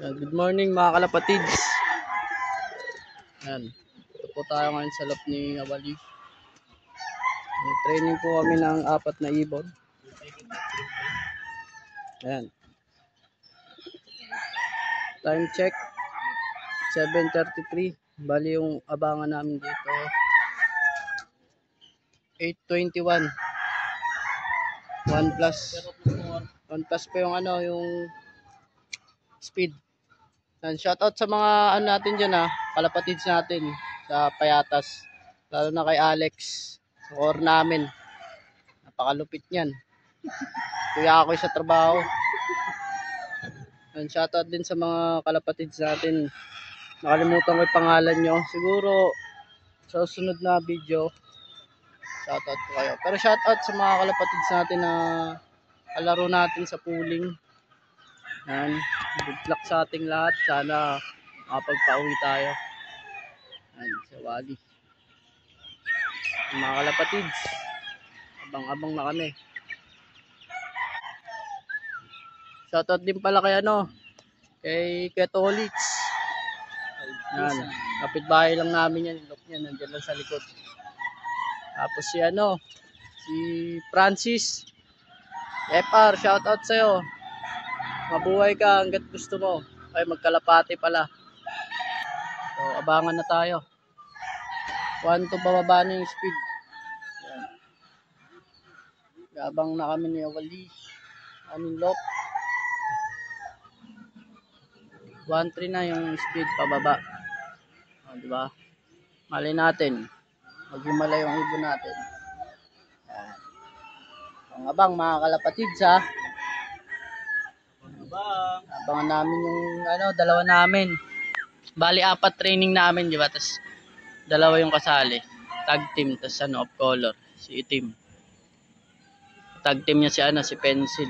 Good morning mga kalapatids. Yan. Ito po tayo ngayon sa loob ni Awali. Training po kami ng 4 na ibon. Yan. Time check 7:33. Bali yung abangan namin dito 8:21. 1 plus pa yung yung speed. And shoutout sa mga natin dyan kalapatids natin sa Payatas. Lalo na kay Alex. Sa core namin. Napakalupit niyan. Kuya ako sa trabaho. And shoutout din sa mga kalapatids natin. Nakalimutan ko yung pangalan nyo. Siguro sa susunod na video shoutout ko kayo. Pero shoutout sa mga kalapatids natin na kalaro natin sa pooling. Yan. Good luck sa ating lahat. Sana makapagpauwi tayo. Yan, sa Wali. Mga kalapatids, abang-abang na kami. Shoutout din pala kay kay Ketolits. Yan, kapitbahay lang namin yan. Look niya, nandiyan lang sa likod. Tapos si Francis FR, shoutout sa'yo. Mabuhay ka hanggat gusto mo. Ay, magkalapati pala. So, abangan na tayo. 1 to bababa na yung speed. Yan. Gabang na kami ni Awali. Aming lock. 1-3 na yung speed pababa. O, diba? Mali natin. Maghimala yung ibon natin. Yan. Ang abang mga kalapatids Abangan namin yung dalawa namin. Bali 4 training namin, di ba? Tas dalawa yung kasali. Tag team, tas off color, si Itim. Tag team niya si Pencil.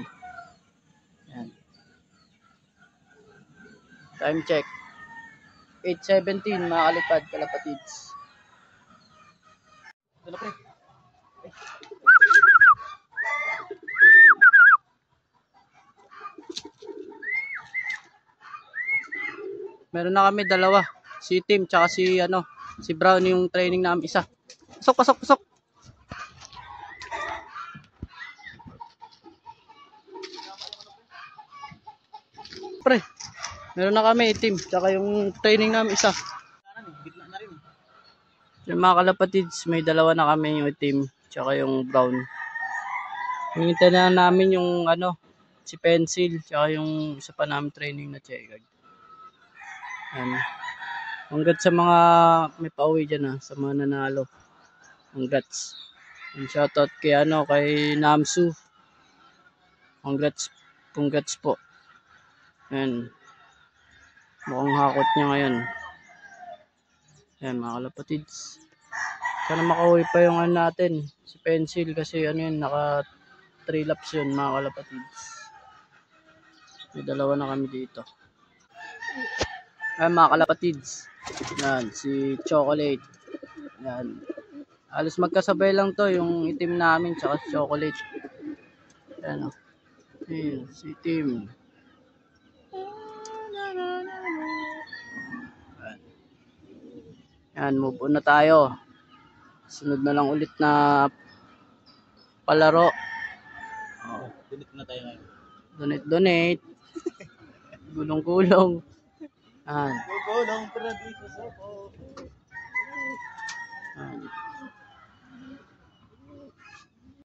Yan. Time check 8:17 mga kalapatids. Dala pre. Meron na kami dalawa. Si Tim tsaka si Brown yung training namin isa. Pasok. Pre. Meron na kami Tim tsaka yung training namin isa. Yung mga kalapatids, may dalawa na kami, yung Tim tsaka yung Brown. Hinintay na namin yung si Pencil tsaka yung isa pa namin training na Chegag. Yan. Congrats sa mga may pauwi dyan sa mga nanalo. Congrats. And shoutout kay kay Namsu. Congrats po. Yan. Mukhang hakot niya ngayon. Yan mga kalapatids. Sana makauwi pa yung natin. Si Pencil kasi naka 3 laps yun mga kalapatids. May dalawa na kami dito. Ayan mga kalapatids. Yan, si Chocolate. Yan. Alos magkasabay lang to yung Itim namin tsaka si Chocolate. Yan Ayan, si Itim. Yan, move on na tayo. Sunod na lang ulit na palaro. Donate na tayo ngayon. Donate. Gulong-gulong. Gulong para dito sa po.